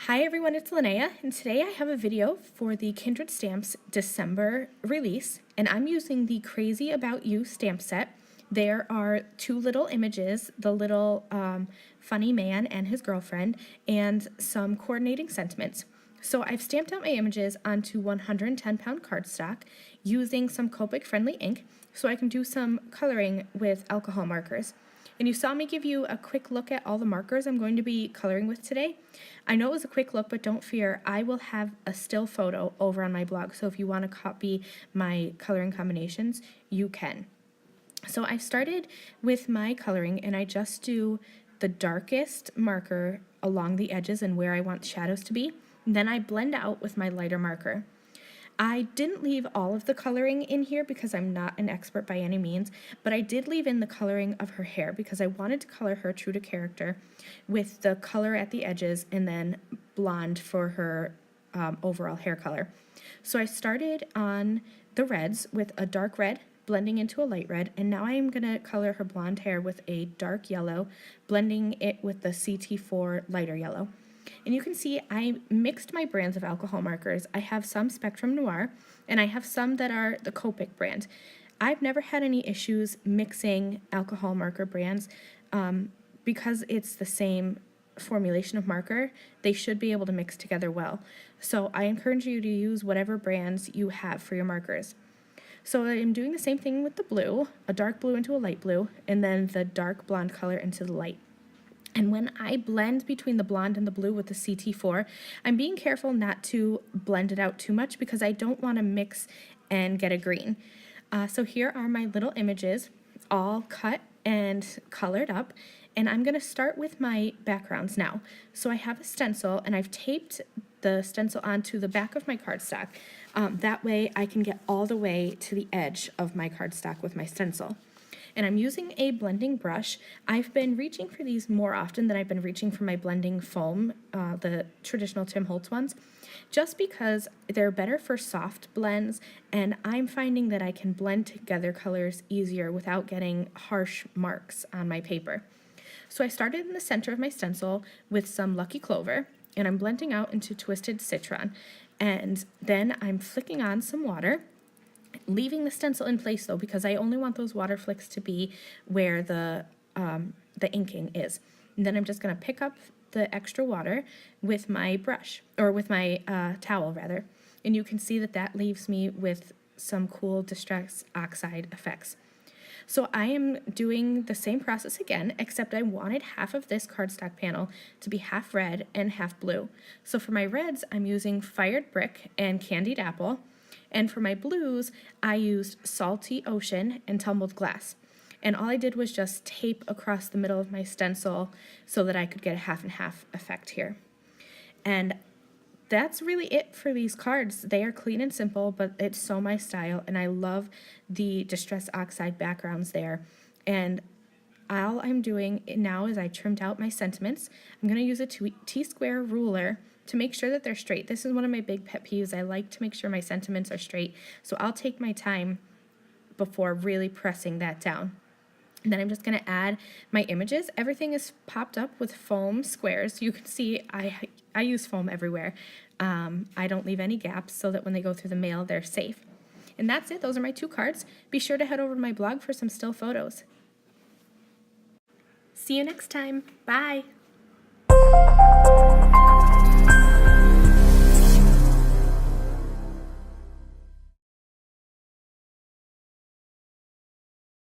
Hi everyone, it's Lynnea, and today I have a video for the Kindred Stamps December release, and I'm using the Crazy About You stamp set. There are two little images, the little funny man and his girlfriend, and some coordinating sentiments. So I've stamped out my images onto 110-pound cardstock using some Copic-friendly ink so I can do some coloring with alcohol markers. And you saw me give you a quick look at all the markers I'm going to be coloring with today. I know it was a quick look, but don't fear, I will have a still photo over on my blog, so if you want to copy my coloring combinations, you can. So I started with my coloring, and I just do the darkest marker along the edges and where I want shadows to be. And then I blend out with my lighter marker. I didn't leave all of the coloring in here because I'm not an expert by any means, but I did leave in the coloring of her hair because I wanted to color her true to character with the color at the edges and then blonde for her overall hair color. So I started on the reds with a dark red blending into a light red, and now I'm going to color her blonde hair with a dark yellow, blending it with the CT4 lighter yellow. And you can see I mixed my brands of alcohol markers. I have some Spectrum Noir, and I have some that are the Copic brand. I've never had any issues mixing alcohol marker brands because it's the same formulation of marker. They should be able to mix together well. So I encourage you to use whatever brands you have for your markers. So I'm doing the same thing with the blue, a dark blue into a light blue, and then the dark blonde color into the light. And when I blend between the blonde and the blue with the CT4, I'm being careful not to blend it out too much because I don't want to mix and get a green. So here are my little images, all cut and colored up. And I'm going to start with my backgrounds now. So I have a stencil, and I've taped the stencil onto the back of my cardstock. That way I can get all the way to the edge of my cardstock with my stencil. And I'm using a blending brush. I've been reaching for these more often than I've been reaching for my blending foam, the traditional Tim Holtz ones, just because they're better for soft blends, and I'm finding that I can blend together colors easier without getting harsh marks on my paper. So I started in the center of my stencil with some Lucky Clover, and I'm blending out into Twisted Citron. And then I'm flicking on some water, leaving the stencil in place though, because I only want those water flicks to be where the inking is. And then I'm just going to pick up the extra water with my brush, or with my towel rather. And you can see that that leaves me with some cool Distress Oxide effects. So I am doing the same process again, except I wanted half of this cardstock panel to be half red and half blue. So for my reds, I'm using Fired Brick and Candied Apple. And for my blues, I used Salty Ocean and Tumbled Glass. And all I did was just tape across the middle of my stencil so that I could get a half and half effect here. And that's really it for these cards. They are clean and simple, but it's so my style, and I love the Distress Oxide backgrounds there. And all I'm doing now is I trimmed out my sentiments. I'm going to use a T-square ruler to make sure that they're straight. This is one of my big pet peeves. I like to make sure my sentiments are straight, so I'll take my time before really pressing that down. And then I'm just going to add my images. Everything is popped up with foam squares. You can see I use foam everywhere. I don't leave any gaps so that when they go through the mail, they're safe. And that's it. Those are my two cards. Be sure to head over to my blog for some still photos. See you next time. Bye.